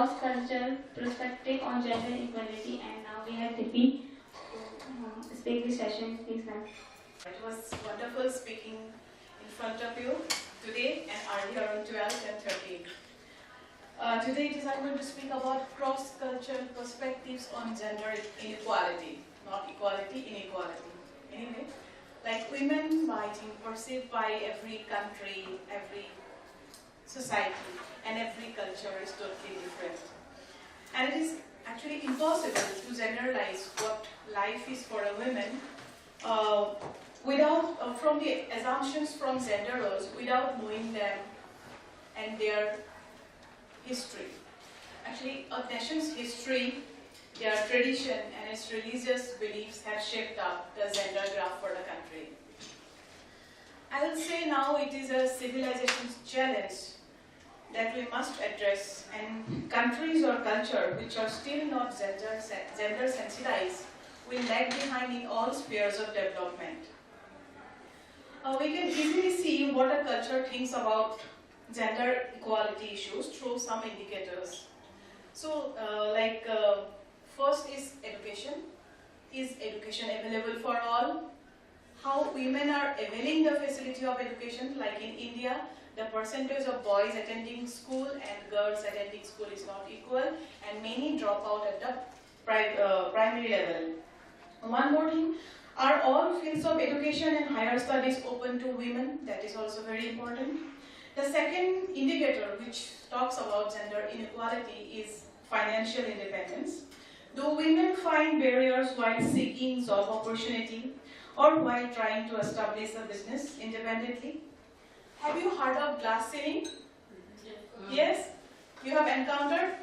cross-cultural perspective on gender equality, and now we have Dipi to speak this session. Please, ma'am. It was wonderful speaking in front of you today and earlier on 12th and 13th. Today I'm going to speak about cross-cultural perspectives on gender inequality, not equality, inequality. Anyway, like women, I think, perceived by every country, every society, and every culture is totally different. And it is actually impossible to generalize what life is for a woman from the assumptions from gender roles without knowing them and their history. Actually, a nation's history, their tradition, and its religious beliefs have shaped up the gender graph for the country. I will say now it is a civilization's challenge that we must address, and countries or culture which are still not gender sensitized will lag behind in all spheres of development. We can easily see what a culture thinks about gender equality issues through some indicators. So, first is education. Is education available for all? How women are availing the facility of education, like in India, the percentage of boys attending school and girls attending school is not equal, and many drop out at the primary level. One more thing, are all fields of education and higher studies open to women? That is also very important. The second indicator which talks about gender inequality is financial independence. Do women find barriers while seeking job opportunity or while trying to establish a business independently? Have you heard of glass ceiling? Yes? You have encountered?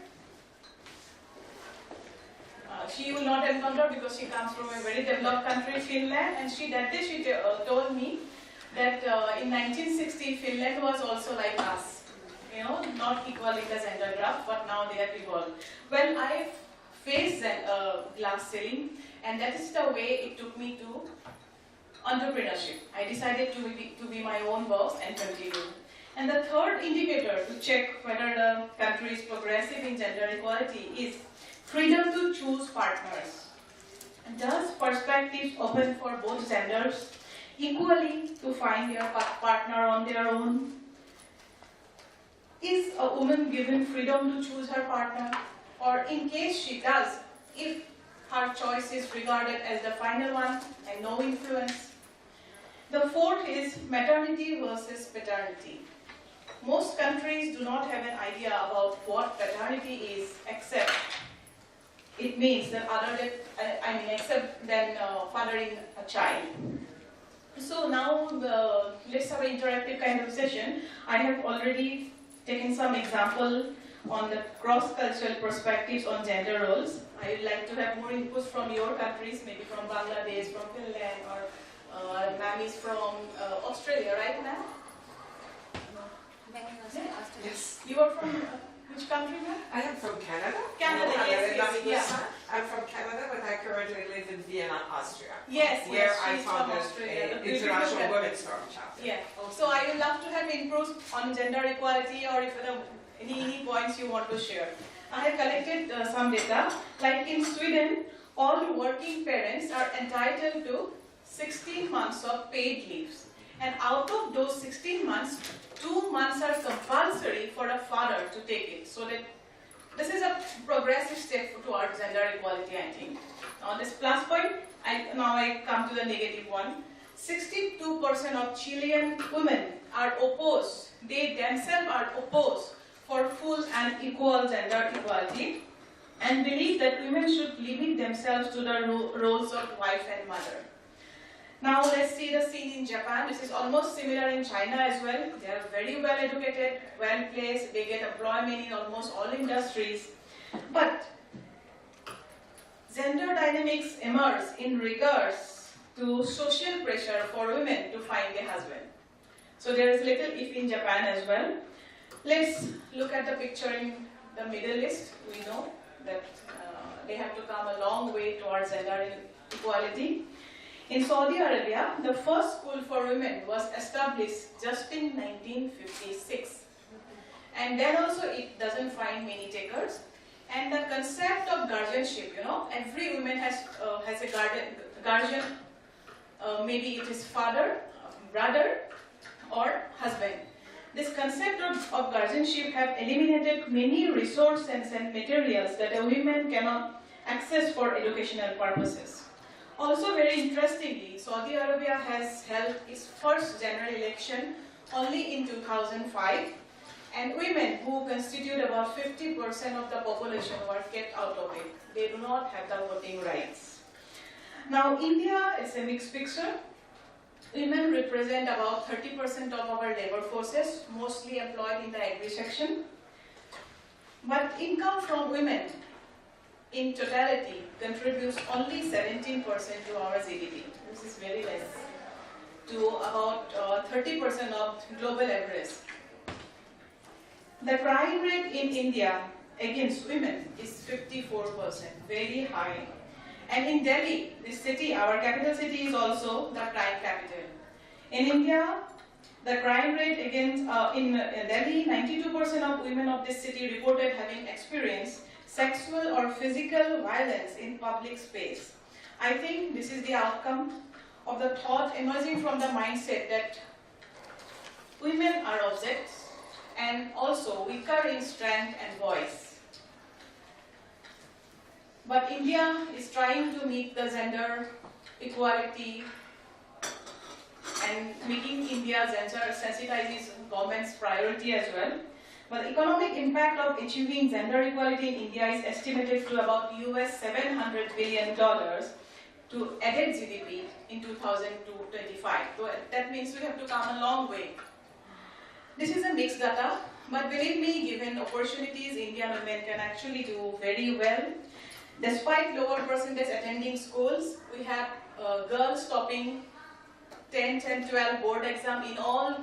She will not encounter because she comes from a very developed country, Finland, and she told me that in 1960 Finland was also like us, not equal in the gender graph, but now they have evolved. Well, I faced glass ceiling, and that is the way it took me to entrepreneurship. I decided to be my own boss and continue. And the third indicator to check whether the country is progressive in gender equality is freedom to choose partners. Does perspectives open for both genders equally to find their partner on their own? Is a woman given freedom to choose her partner? Or in case she does, if her choice is regarded as the final one and no influence? The fourth is maternity versus paternity. Most countries do not have an idea about what paternity is, except it means that except than fathering a child. So now let's have an interactive kind of session. I have already taken some example on the cross-cultural perspectives on gender roles. I would like to have more inputs from your countries, maybe from Bangladesh, from Finland, or ma'am is from Australia, right, ma'am? Yes. You are from which country, ma'am? I am from Canada. Canada, yes, yeah. I'm from Canada, but I currently live in Vienna, Austria. Yes, where yes, I she's from founded Australia. an International Women's Forum chapter. Yeah. So I would love to have inputs on gender equality, or if any points you want to share. I have collected some data. Like in Sweden, all working parents are entitled to 16 months of paid leaves. And out of those 16 months, 2 months are compulsory for a father to take it. So that this is a progressive step towards gender equality, I think. On this plus point, I come to the negative one. 62% of Chilean women are opposed. They themselves are opposed for full and equal gender equality and believe that women should limit themselves to the roles of wife and mother. Now let's see the scene in Japan. This is almost similar in China as well. They are very well educated, well placed. They get employment in almost all industries. But gender dynamics emerge in regards to social pressure for women to find a husband. So there is little if in Japan as well. Let's look at the picture in the Middle East. We know that they have to come a long way towards gender equality. In Saudi Arabia, the first school for women was established just in 1956. And then also it doesn't find many takers. And the concept of guardianship, every woman has a guardian, maybe it is father, brother, or husband. This concept of guardianship have eliminated many resources and materials that a woman cannot access for educational purposes. Also, very interestingly, Saudi Arabia has held its first general election only in 2005, and women, who constitute about 50% of the population, were kept out of it. They do not have the voting rights. Now, India is a mixed picture. Women represent about 30% of our labor forces, mostly employed in the agri section. But income from women in totality contributes only 17% to our GDP. This is very less, to about 30% of global average. The crime rate in India against women is 54%, very high. And in Delhi, this city, our capital city, is also the crime capital. In India, the crime rate against, in Delhi, 92% of women of this city reported having experienced sexual or physical violence in public space. I think this is the outcome of the thought emerging from the mindset that women are objects and also weaker in strength and voice. But India is trying to meet the gender equality and making India gender sensitized is government's priority as well. But the economic impact of achieving gender equality in India is estimated to about US $700 billion to added GDP in 2025. So that means we have to come a long way. This is a mixed data, but believe me, given opportunities, Indian women can actually do very well. Despite lower percentage attending schools, we have girls topping 10th and 12th board exam in all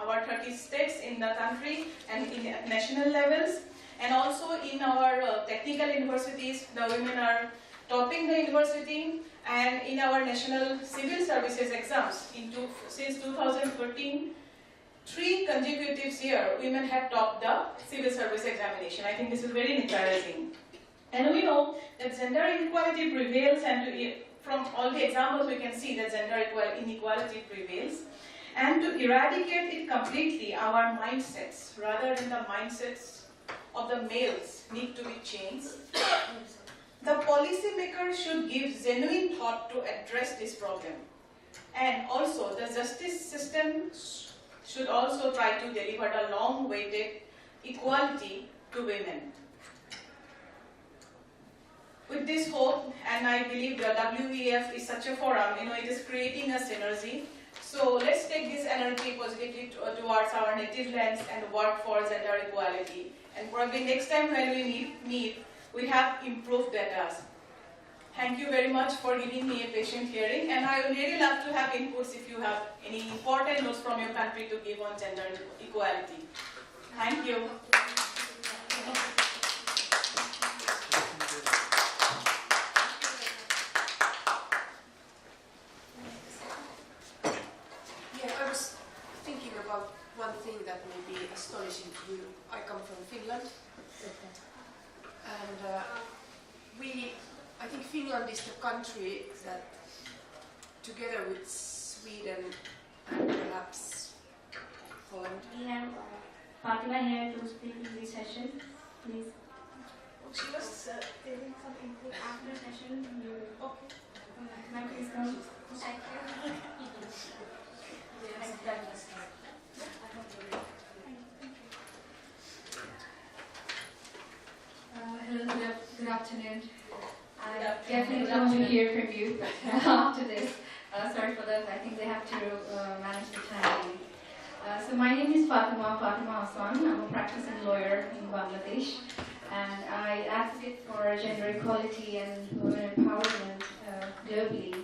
our 30 states in the country and in national levels. And also in our technical universities, the women are topping the university, and in our national civil services exams since 2013, 3 consecutive years, women have topped the civil service examination. I think this is very encouraging. And we know that gender inequality prevails, and from all the examples we can see that gender inequality prevails. And to eradicate it completely, our mindsets, rather than the mindsets of the males, need to be changed. The policymakers should give genuine thought to address this problem. And also, the justice system should also try to deliver the long-awaited equality to women. With this hope, and I believe the WEF is such a forum, it is creating a synergy. So let's take this energy positively towards our native lands and work for gender equality. And probably next time when we meet, we have improved data. Thank you very much for giving me a patient hearing, and I would really love to have inputs if you have any important notes from your country to give on gender equality. Thank you. I was thinking about one thing that may be astonishing to you. I come from Finland, and I think Finland is the country that, together with Sweden and perhaps Holland. We have Fatima here to speak in this session. Please. She was telling some input After session, you Okay. Ma'am, please come. Hello, good afternoon. I definitely want to hear from you after this. Sorry for that, I think they have to manage the timing. So my name is Fatima Hassan. I'm a practicing lawyer in Bangladesh, and I advocate for gender equality and women empowerment globally.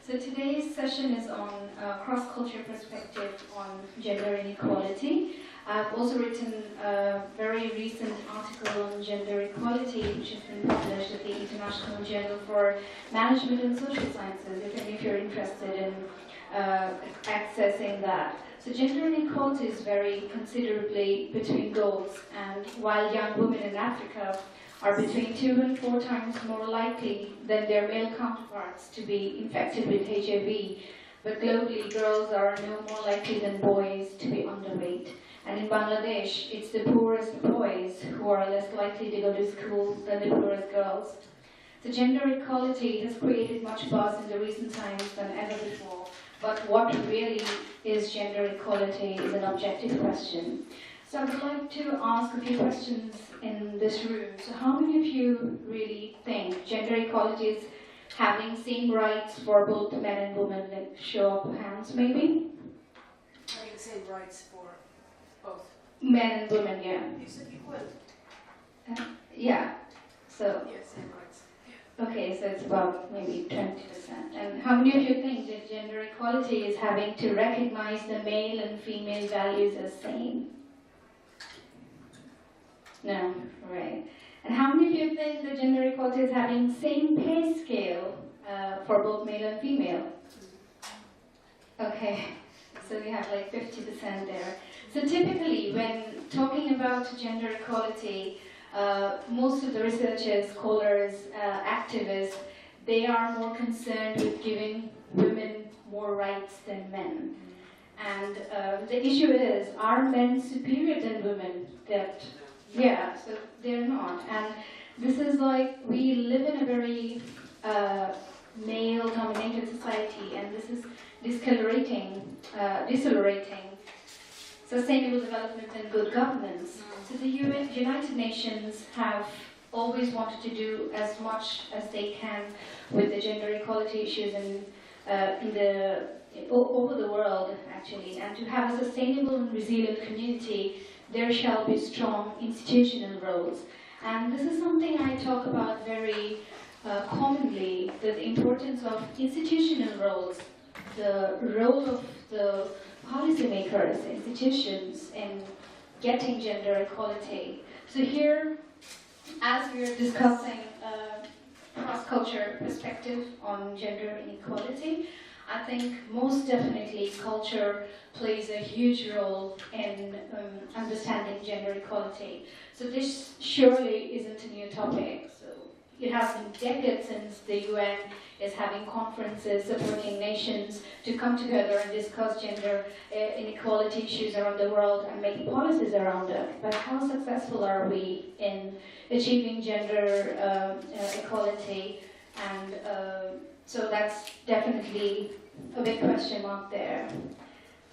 So today's session is on cross-cultural perspective on gender inequality. I've also written a very recent article on gender equality, which has been published at the International Journal for Management and Social Sciences, if you're interested in accessing that. So gender inequalities vary considerably between goals, and while young women in Africa are between 2 and 4 times more likely than their male counterparts to be infected with HIV. But globally, girls are no more likely than boys to be underweight. And in Bangladesh, it's the poorest boys who are less likely to go to school than the poorest girls. So gender equality has created much buzz in the recent times than ever before. But what really is gender equality is an objective question. So I would like to ask a few questions in this room. So how many of you really think gender equality is having same rights for both men and women? Like, show up hands maybe? Having the same rights for both. Men and women, yeah. You said equal. Yeah. So, Yes, same rights. okay, so it's about maybe 20%. And how many of you think that gender equality is having to recognize the male and female values as same? No, right. And how many of you think that gender equality is having same pay scale for both male and female? Okay, so we have like 50% there. So typically when talking about gender equality, most of the researchers, scholars, activists, they are more concerned with giving women more rights than men. And the issue is, are men superior than women? Yeah, so they're not. And this is like, we live in a very male-dominated society, and this is decelerating sustainable development and good governance. So the United Nations have always wanted to do as much as they can with the gender equality issues over the world, actually. And to have a sustainable and resilient community, there shall be strong institutional roles. And this is something I talk about very commonly, the importance of institutional roles, the role of the policymakers, institutions in getting gender equality. So here, as we are discussing a cross-culture perspective on gender inequality, I think most definitely culture plays a huge role in understanding gender equality. So this surely isn't a new topic. So it has been decades since the UN is having conferences supporting nations to come together and discuss gender inequality issues around the world and make policies around it. But how successful are we in achieving gender equality? And so that's definitely a big question mark there.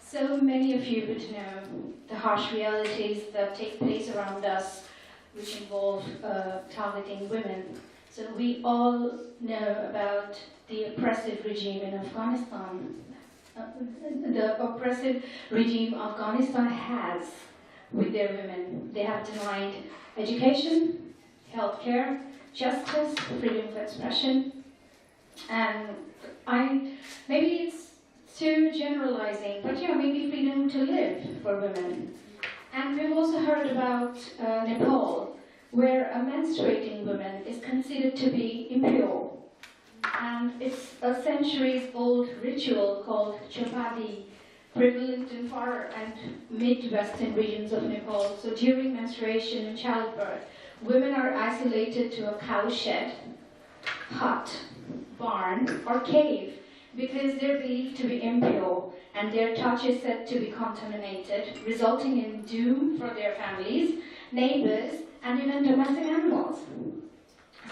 So many of you would know the harsh realities that take place around us, which involve targeting women. So we all know about the oppressive regime in Afghanistan. The oppressive regime Afghanistan has with their women. They have denied education, healthcare, justice, freedom of expression, and maybe it's too generalizing, but yeah, maybe freedom to live for women. And we've also heard about Nepal, where a menstruating woman is considered to be impure. And it's a centuries-old ritual called chapati, prevalent in far and mid-western regions of Nepal. So during menstruation and childbirth, women are isolated to a cow shed, hut, barn, or cave because they're believed to be impure and their touch is said to be contaminated, resulting in doom for their families, neighbors, and even domestic animals.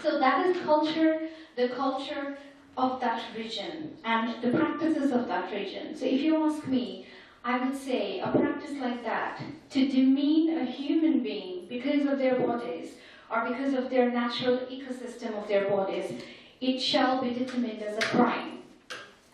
So that is the culture of that region and the practices of that region. So if you ask me, I would say a practice like that, to demean a human being because of their bodies or because of their natural ecosystem of their bodies, it shall be determined as a crime.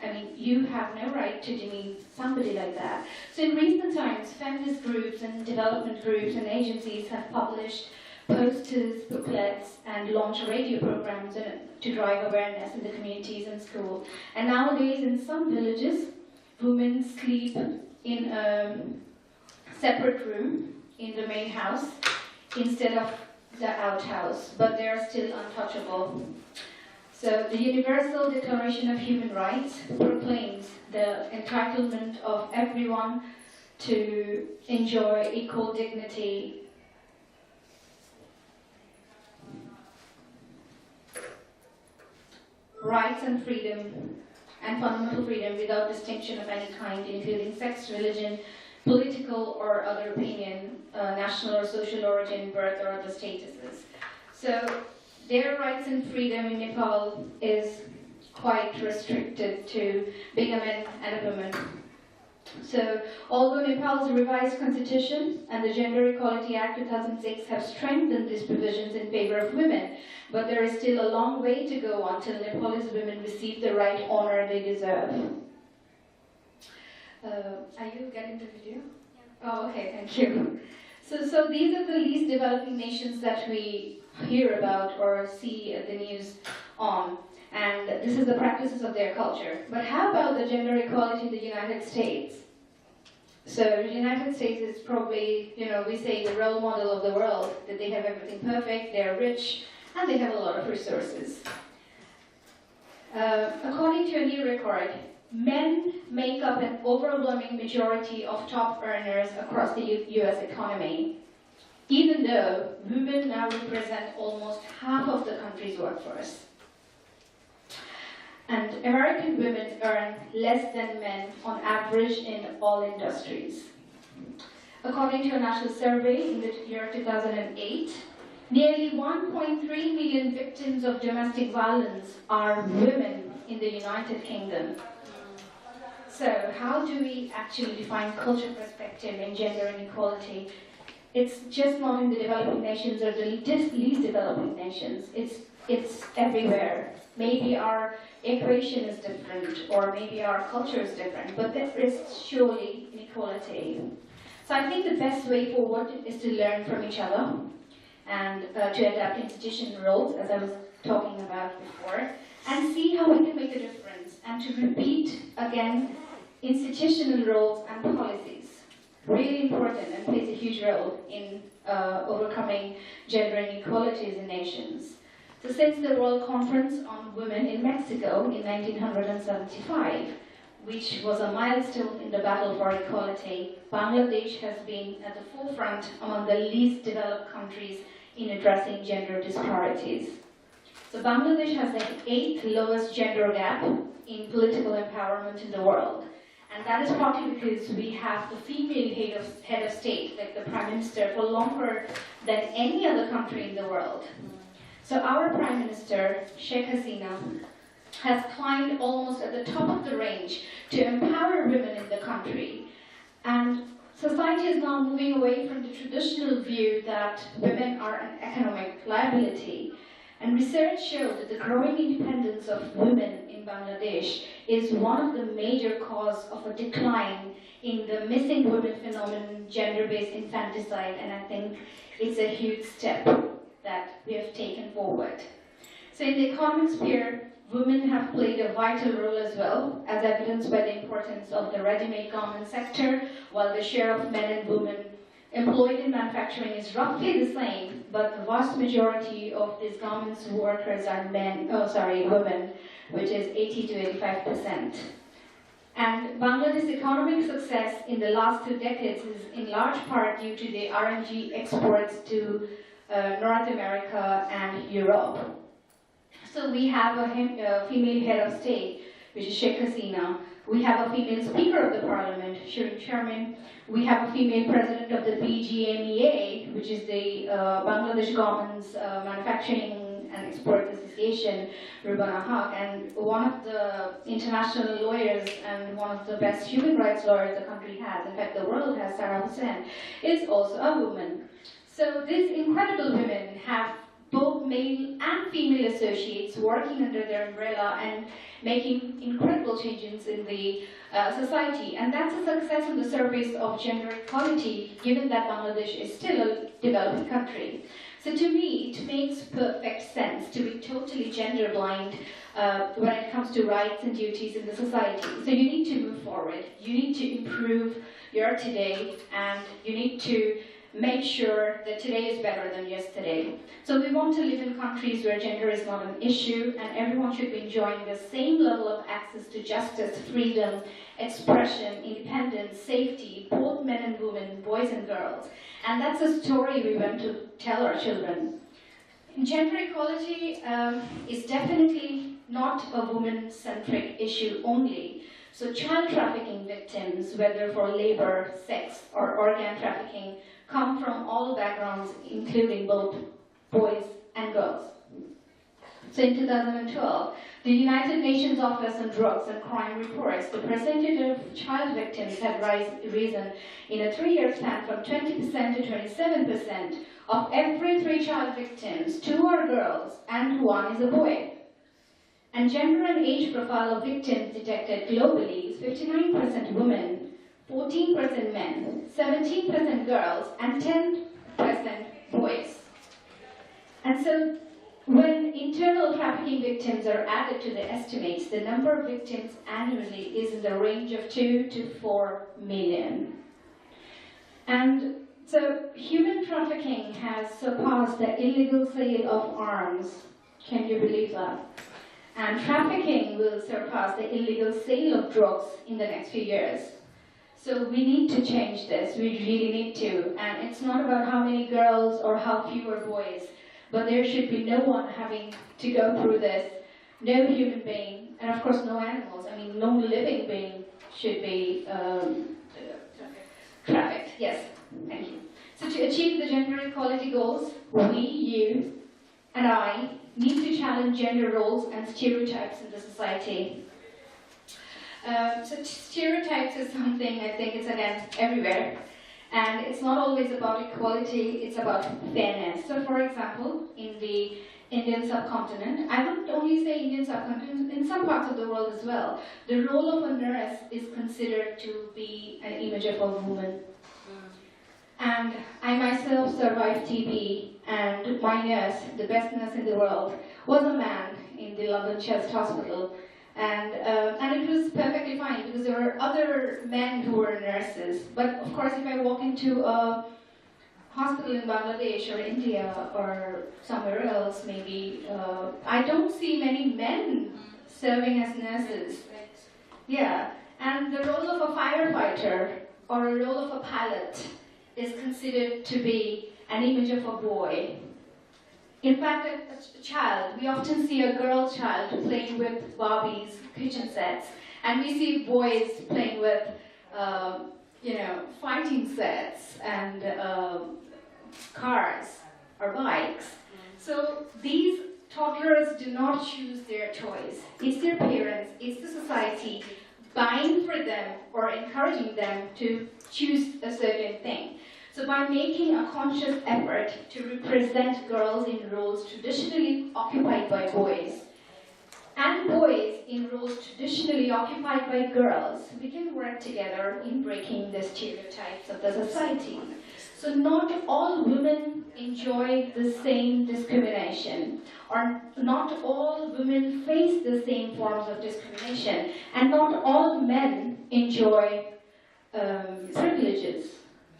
I mean, you have no right to demean somebody like that. So in recent times, feminist groups and development groups and agencies have published posters, booklets, and launched radio programs to drive awareness in the communities and schools. And nowadays, in some villages, women sleep in a separate room in the main house instead of the outhouse, but they are still untouchable. So the Universal Declaration of Human Rights proclaims the entitlement of everyone to enjoy equal dignity rights and freedom and fundamental freedom without distinction of any kind, including sex, religion, political or other opinion, national or social origin, birth or other statuses. So their rights and freedom in Nepal is quite restricted to being a man and a woman. So although Nepal's revised constitution and the Gender Equality Act 2006 have strengthened these provisions in favor of women, but there is still a long way to go until Nepalese women receive the right honor they deserve. Are you getting the video? Yeah. Oh, okay, thank you. So these are the least developing nations that we hear about or see the news on. And this is the practices of their culture. But how about the gender equality in the United States? So the United States is probably, we say the role model of the world, that they have everything perfect, they're rich, and they have a lot of resources. According to a new record, men make up an overwhelming majority of top earners across the US economy, even though women now represent almost half of the country's workforce. And American women earn less than men on average in all industries. According to a national survey in the year 2008, nearly 1.3 million victims of domestic violence are women in the United Kingdom. So how do we actually define cultural perspective in gender inequality? It's just not in the developing nations or the least developing nations. It's everywhere. Maybe our equation is different, or maybe our culture is different, but there is surely inequality. So I think the best way forward is to learn from each other and to adapt institutional roles, as I was talking about before, and see how we can make a difference, and to repeat again institutional roles and policies. Really important and plays a huge role in overcoming gender inequalities in nations. So since the World Conference on Women in Mexico in 1975, which was a milestone in the battle for equality, Bangladesh has been at the forefront among the least developed countries in addressing gender disparities. So Bangladesh has the 8th lowest gender gap in political empowerment in the world. And that is partly because we have the female head of state, like the Prime Minister, for longer than any other country in the world. So our Prime Minister, Sheikh Hasina, has climbed almost at the top of the range to empower women in the country. And society is now moving away from the traditional view that women are an economic liability. And research shows that the growing independence of women in Bangladesh is one of the major causes of a decline in the missing women phenomenon, gender-based infanticide, and I think it's a huge step that we have taken forward. So in the economic sphere, women have played a vital role as well, as evidenced by the importance of the ready-made garment sector, while the share of men and women employed in manufacturing is roughly the same, but the vast majority of these garments workers are women, which is 80 to 85%. And Bangladesh's economic success in the last 2 decades is in large part due to the R&G exports to North America and Europe. So we have a female head of state, which is Sheikh Hasina. We have a female speaker of the parliament, Shirin Sharmin. We have a female president of the BGMEA, which is the Bangladesh Garments Manufacturing and Export Association, Rubana Haq, and one of the international lawyers and one of the best human rights lawyers the country has, in fact the world has, Sarah Hussain, is also a woman. So these incredible women have both male and female associates working under their umbrella and making incredible changes in the society. And that's a success in the service of gender equality, given that Bangladesh is still a developing country. So to me, it makes perfect sense to be totally gender blind when it comes to rights and duties in the society. So you need to move forward. You need to improve your today, and you need to make sure that today is better than yesterday. So we want to live in countries where gender is not an issue and everyone should be enjoying the same level of access to justice, freedom, expression, independence, safety, both men and women, boys and girls. And that's a story we want to tell our children. Gender equality is definitely not a woman-centric issue only. So child trafficking victims, whether for labor, sex, or organ trafficking, come from all backgrounds, including both boys and girls. So in 2012, the United Nations Office on Drugs and Crime reports the percentage of child victims had risen in a 3-year span from 20% to 27%. Of every 3 child victims, 2 are girls and 1 is a boy. And gender and age profile of victims detected globally is 59% women, 14% men, 17% girls, and 10% boys. And so when internal trafficking victims are added to the estimates, the number of victims annually is in the range of 2 to 4 million. And so human trafficking has surpassed the illegal sale of arms. Can you believe that? And trafficking will surpass the illegal sale of drugs in the next few years. So we need to change this, we really need to. And it's not about how many girls or how few are boys, but there should be no one having to go through this, no human being, and of course no animals. I mean, no living being should be trafficked. Yes, thank you. So to achieve the gender equality goals, we, you, and I need to challenge gender roles and stereotypes in the society. So stereotypes is something I think is again everywhere. And it's not always about equality, it's about fairness. So for example, in the Indian subcontinent, I would only say Indian subcontinent, in some parts of the world as well, the role of a nurse is considered to be an image of a woman. And I myself survived TB, and my nurse, the best nurse in the world, was a man in the London Chest Hospital. And it was perfectly fine because there were other men who were nurses. But of course, if I walk into a hospital in Bangladesh or India or somewhere else, maybe, I don't see many men serving as nurses. Yeah, and the role of a firefighter or a role of a pilot is considered to be an image of a boy. In fact, a child, we often see a girl child playing with Barbie's kitchen sets, and we see boys playing with, fighting sets and cars or bikes. So these toddlers do not choose their toys. It's their parents, it's the society buying for them or encouraging them to choose a certain thing. So by making a conscious effort to represent girls in roles traditionally occupied by boys, and boys in roles traditionally occupied by girls, we can work together in breaking the stereotypes of the society. So not all women enjoy the same discrimination, or not all women face the same forms of discrimination, and not all men enjoy privileges.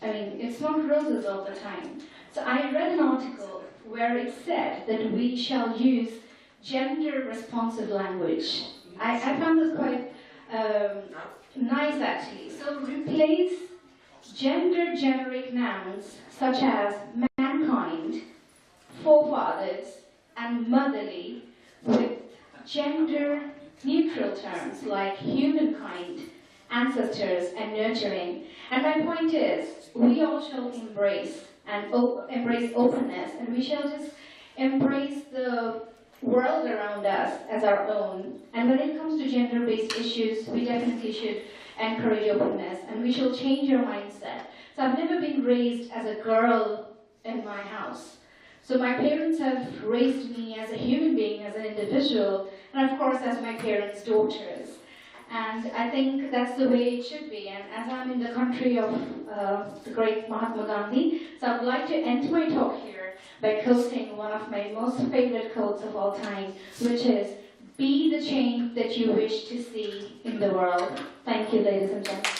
I mean, it's not roses all the time. So I read an article where it said that we shall use gender-responsive language. I found this quite nice, actually. So replace gender-generic nouns such as mankind, forefathers, and motherly with gender-neutral terms like humankind, ancestors, and nurturing. And my point is, we all shall embrace openness, and we shall just embrace the world around us as our own. And when it comes to gender-based issues, we definitely should encourage openness, and we shall change our mindset. So I've never been raised as a girl in my house. So my parents have raised me as a human being, as an individual, and of course as my parents' daughters. And I think that's the way it should be. And as I'm in the country of the great Mahatma Gandhi, so I would like to end my talk here by quoting one of my most favorite quotes of all time, which is, "Be the change that you wish to see in the world." Thank you, ladies and gentlemen.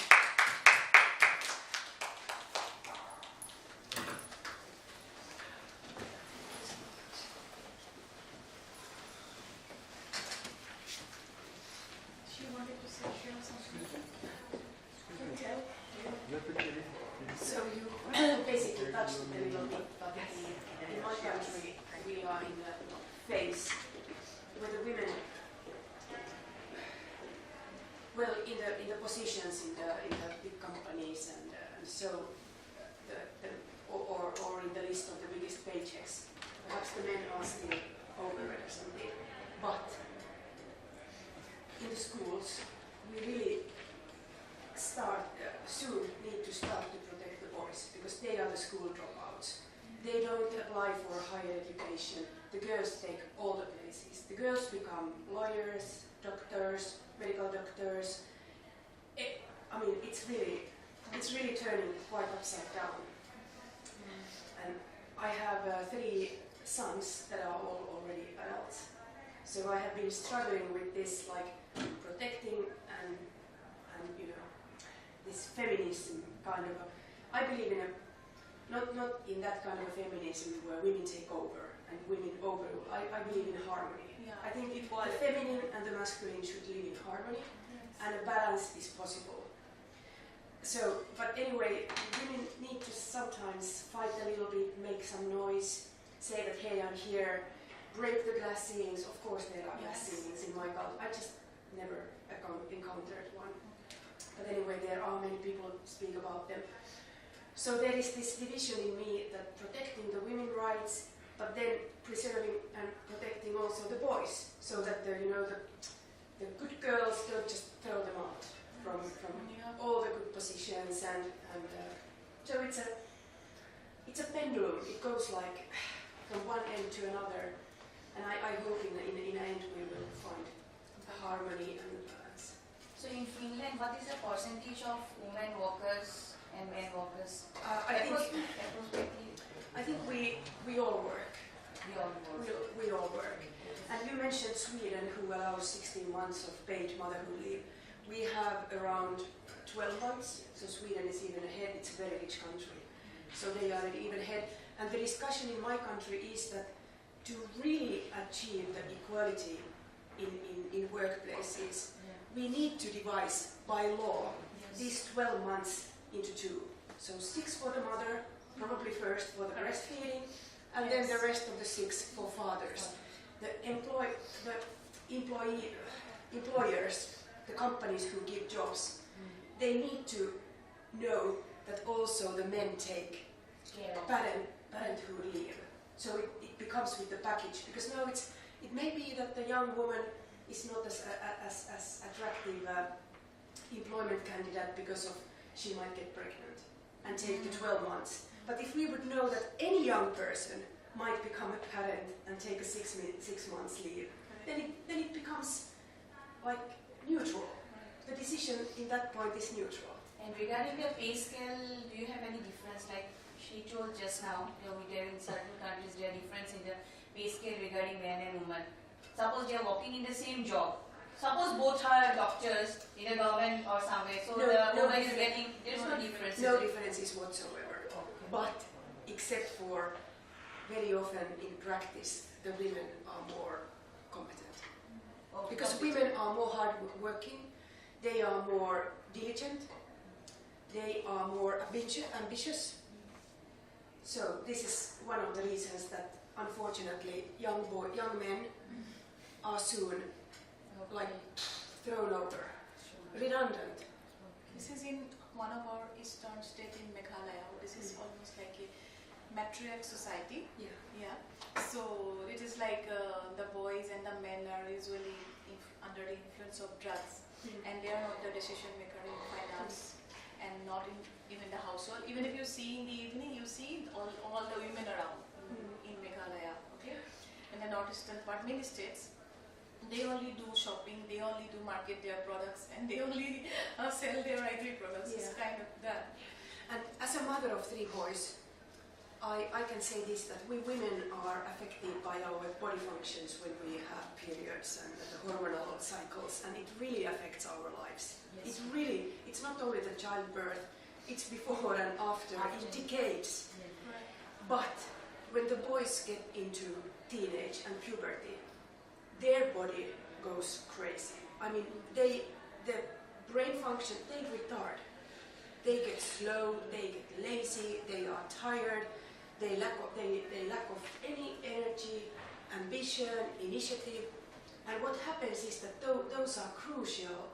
So you basically touched a little bit, but in my country we are in a phase where the women Well, in the positions in the big companies and so or in the list of the biggest paychecks, perhaps the men are still overrepresented. But in the schools, we really soon need to start to protect the boys because they are the school dropouts. They don't apply for higher education. The girls take all the places. The girls become lawyers, doctors, medical doctors. I mean, it's really turning quite upside down. And I have 3 sons that are all already adults. So I have been struggling with this, like protecting and you know, this feminism kind of. I believe in not in that kind of a feminism where women take over and women overrule. I believe in harmony. Yeah, I think it the was. feminine and the masculine should live in harmony, and a balance is possible. So, but anyway, women need to sometimes fight a little bit, make some noise, say that, hey, I'm here, break the glass ceilings. Of course there are glass ceilings in my culture. I just never encountered one. But anyway, there are many people speak about them. So there is this division in me that protecting the women's rights, but then preserving and protecting also the boys, so that the good girls don't just throw them out from all the good positions and so it's a pendulum. It goes like from one end to another, and I hope in the end we will find harmony and balance. So in Finland, what is the percentage of women workers and men workers? I think we all work. We all work. We all work. And you mentioned Sweden, who allows 16 months of paid motherhood leave. We have around 12 months, so Sweden is even ahead. It's a very rich country, so they are even ahead. And the discussion in my country is that to really achieve the equality in workplaces, we need to divide by law these 12 months into 2. So 6 for the mother, probably first for the breastfeeding, and then the rest of the 6 for fathers. The employers, the companies who give jobs, they need to know that also the men take parenthood leave. So it becomes with the package, because now it may be that the young woman is not as attractive employment candidate because of she might get pregnant and take the 12 months. But if we would know that any young person might become a parent and take a 6 months leave, then it becomes like neutral. The decision in that point is neutral. And regarding the pay scale, do you have any difference? Like she told just now, there in certain countries there are difference in the pay scale regarding men and women. Suppose they are working in the same job. Suppose both are doctors in a government or somewhere, so the woman is getting, there's no difference. No differences whatsoever. Okay. But except for very often in practice, the women are more competent. Okay. Because women are more hard-working, they are more diligent, they are more ambitious. So this is one of the reasons that unfortunately young men are soon like thrown over, redundant. This is in one of our eastern state in Meghalaya. This is almost like a matriarch society. Yeah. So it is like the boys and the men are usually under the influence of drugs, and they are not the decision maker in finance and not in even the household. Even if you see in the evening, you see all the women around in Meghalaya. Okay, in the northeastern part, many states. They only do shopping, they only do market their products, and they only sell their agri products. Yeah. It's kind of that. And as a mother of 3 boys, I can say this, that we women are affected by our body functions when we have periods and the hormonal cycles, and it really affects our lives. Yes. It's not only the childbirth, it's before and after. It decays. Right. But when the boys get into teenage and puberty, their body goes crazy. I mean, the brain function, they retard. They get slow, they get lazy, they are tired, they lack of any energy, ambition, initiative. And what happens is that those are crucial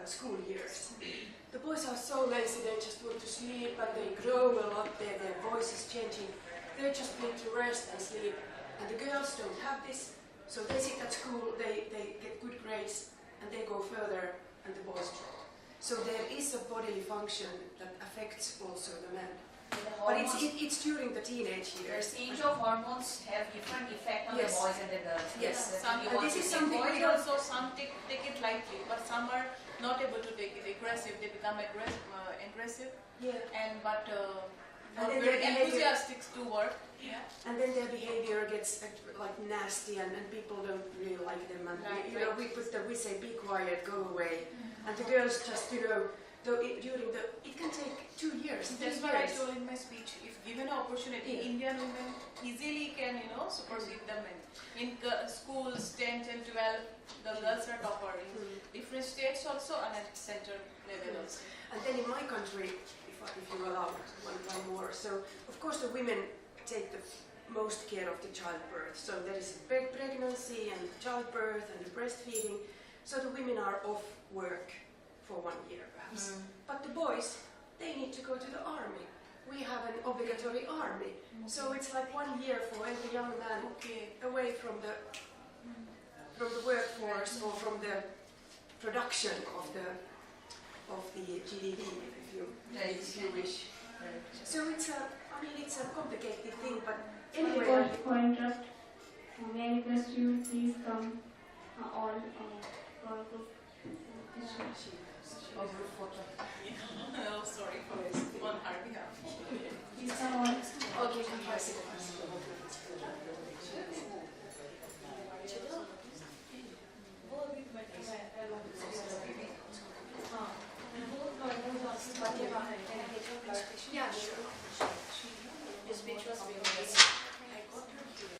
school years. The boys are so lazy, they just want to sleep and they grow a lot, their voice is changing. They just need to rest and sleep. And the girls don't have this, so they sit at school, they get good grades, and they go further, and the boys drop. So there is a bodily function that affects also the men. But it's during the teenage The years. change of hormones have different effect on Yes. the boys and the girls. Yes. Some, And this is something boys we don't- also, some take it lightly, but some are not able to take it aggressive. They become aggressive, Yeah. but And not then very their behavior- enthusiastic to work. Yeah. And then their behavior gets like nasty, and people don't really like them. And Right, you know, we say be quiet, go away, and the girls just it can take 2 years. That's 3 what I years. told in my speech. If given an opportunity, Yeah. Indian women easily can, supersede the men. In schools, 10 and 12, the girls are topper. In different states also, and at center level also. And then in my country, if you allow one more, so of course the women take the most care of the childbirth. So there is pregnancy and childbirth and the breastfeeding. So the women are off work for 1 year perhaps. But the boys, they need to go to the army. We have an obligatory army. So it's like 1 year for every young man away from the workforce or from the production of the GDP, if you wish. So it's a complicated thing, but anyway. For interrupt, may I request you please come all for group picture. Oh, sorry for this. One